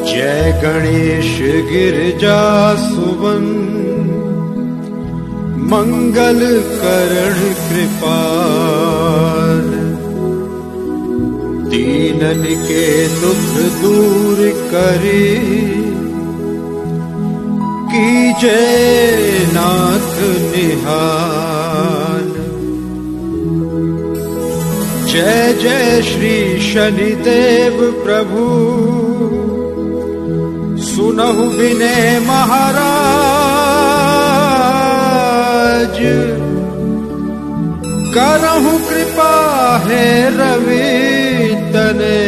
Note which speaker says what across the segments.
Speaker 1: जय गणेश गिरजा सुवन, मंगल करण कृपाल। दीनन के दुख दूर करे, कीजे नाथ निहाल। जय जय श्री शनिदेव प्रभु, सुनहु विनय महाराज। करहु कृपा है रवि तने,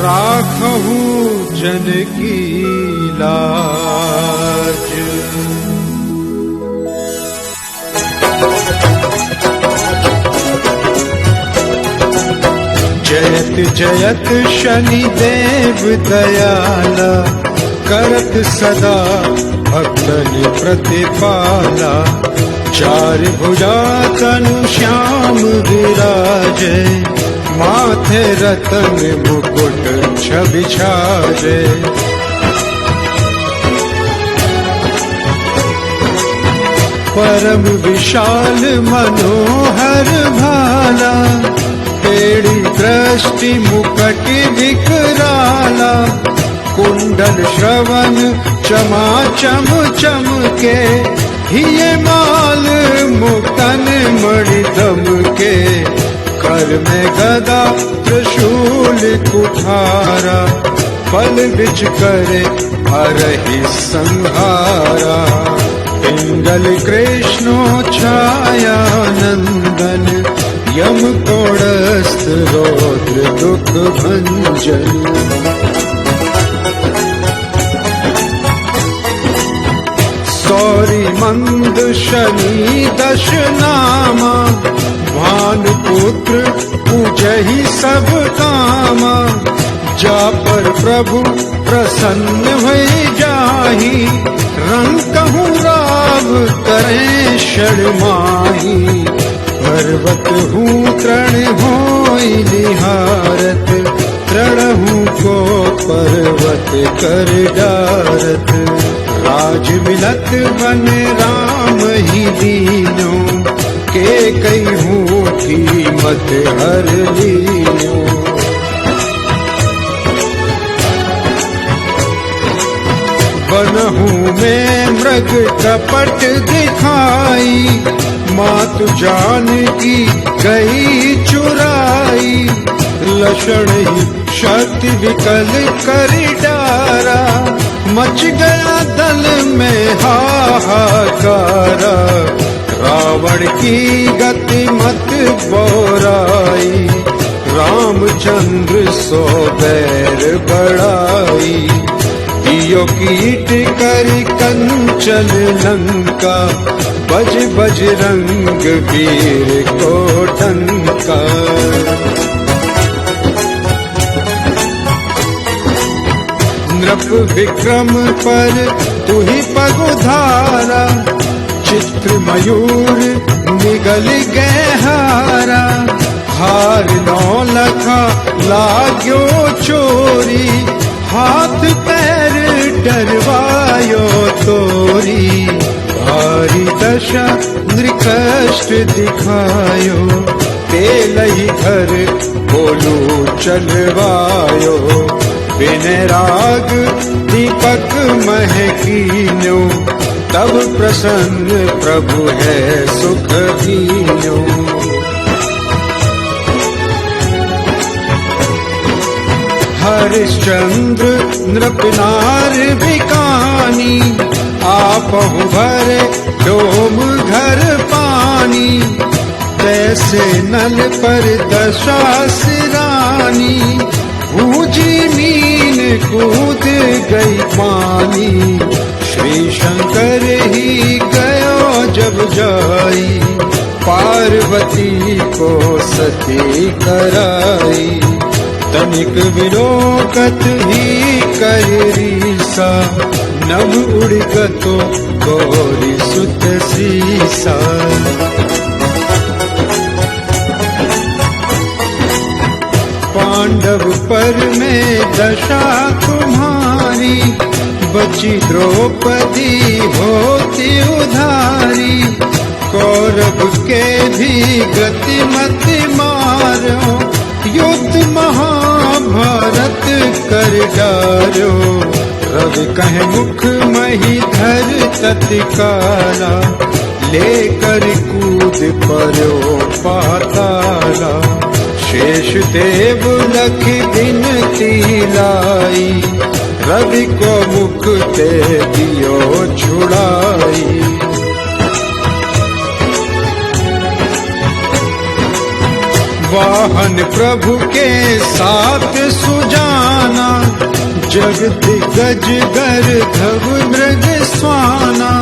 Speaker 1: राखहु जन की लाज। जयत जयत शनिदेव दयाला, करत सदा भक्तन प्रतिपाला। चार भुजा तनु श्याम विराजे, माथे रतन मुकुट छवि छाजे। परम विशाल मनोहर भाला, तेरी दृष्टि मुकट विकराला। कुंडल श्रवण चमाचम चमके, हिये माल मुक्तन मणि दमके। कर में गदा त्रिशूल कुठारा, बल बिच करे हरहि संहारा। पिंगल कृष्णो छाया नंदन, यम कोड़स्थ रौद्र दुख भंजन। सौरी मंद शनि दश नामा, भानुपुत्र पूजहि सब कामा। जा पर प्रभु प्रसन्न भई जाहि, रंकहु राव करें शर्माहि। पर्वत हूँ तृण होई निहारत, तृणहु को पर्वत कर डारत। राज मिलत बन राम ही दीनो, के कई हूँ की मत हर लीनो। बनहु में मृग कपट दिखाई, मातु जान की गई चुराई। लक्षण ही शक्ति विकल कर डारा, मच गया दल में हाहाकारा। रावण की गति मत बोराई, रामचंद्र सो बैर बढ़ाई। दियो कीट करि कंचन लंका, बज बजरंग वीर को डंका। नृप विक्रम पर तुहि पग उधारा, चित्र मयूर निगल गैहारा। हार नौ लखा लाग्यो चोरी, हाथ पैर डरवायो तोरी। भारी दशा नृकष्ट दिखायो, तेलहि घर बोलू चलवायो। विनय राग दीपक महकीन्यो, तब प्रसन्न प्रभु है सुख दीन्यो। हरिश्चंद्र नृपनार भिकानी, आपहु भरे डोम घर पानी। तैसे नल पर दशा सिरानी, भूजी मीन कूद गई पानी। श्री शंकर ही गयो जब जाई, पार्वती को सती कराई। तनिक विलोकत ही करीसा, नभ उड़गतो गौरी सुत सीसा। पांडव पर में दशा तुम्हारी, बची द्रौपदी होती उधारी। कौरव के भी गति मत मारो, युद्ध महाभारत कर डारो। रवि कहे मुख मही धर तत्काला, लेकर कूद परो पाताला। शेष देव लखी बिनती लाई, रवि को मुख ते दियो छुड़ाई। वाहन प्रभु के साथ सुजाना, जग दिग्गज गर्धव मृग स्वाना।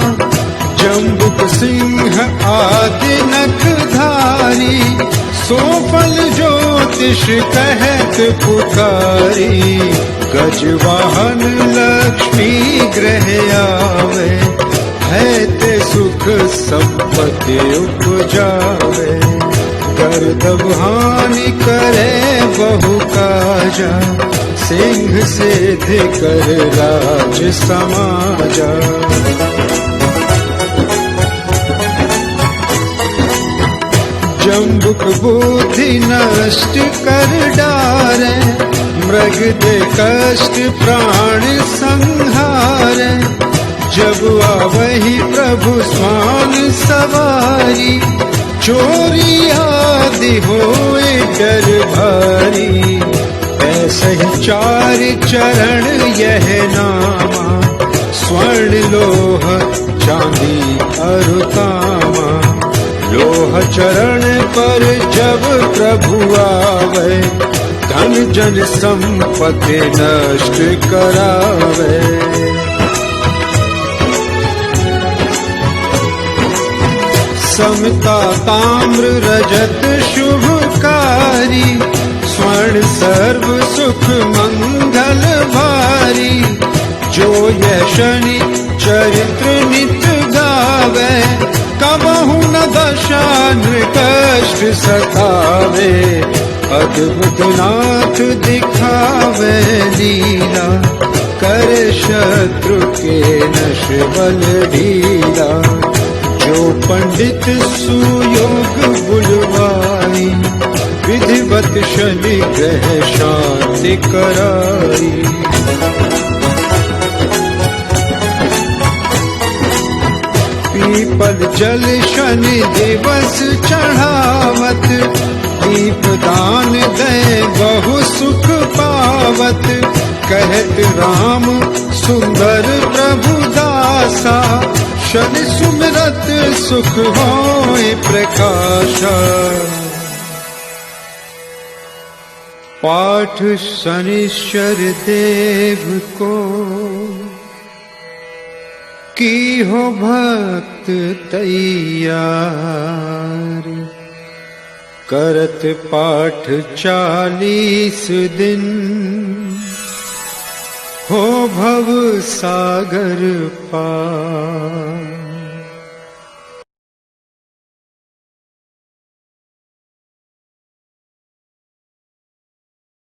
Speaker 1: जम्बुक सिंह आदि नखधारी, सोफल ज्योतिष कहत पुकारी। गजवाहन लक्ष्मी ग्रह आवे, है ते सुख संपत्ति उपजावे। गर्दभ हानि करे बहु काजा, सिंह सेध कर राज समाजा। जम्बुक बुद्धि नष्ट कर डारे, मृग दे कष्ट प्राण संहारे। जब आवहि प्रभु स्वान सवारी, चोरी आदि होए डर भारी। ऐसे ही चार चरण यह नामा, स्वर्ण लोह चांदी अरुतामा। लोह चरण पर जब प्रभु आवे, धन जन संपत्ति नष्ट करावे। समता ताम्र रजत शुभकारी, स्वर्ण सर्व सुख मंगल भारी। जो यह शनि चरित्र नित गावे, कबहु न दशा नृकष्ट सतावे। अद्भुत नाथ दिखावे लीला, करे शत्रु के नश बल ढीला। जो पंडित सुयोग बुलवाई, विधिवत शनि ग्रह शांति कराई। पीपल जल शनि दिवस चढ़ावत, दीपदान दे बहु सुख पावत। कहत राम सुंदर प्रभु दासा, शनि सुमिरत सुख होए प्रकाशा। पाठ शनिश्चर देव को, की हो भक्त तैयार। करत पाठ 40 दिन, हो भव सागर पार।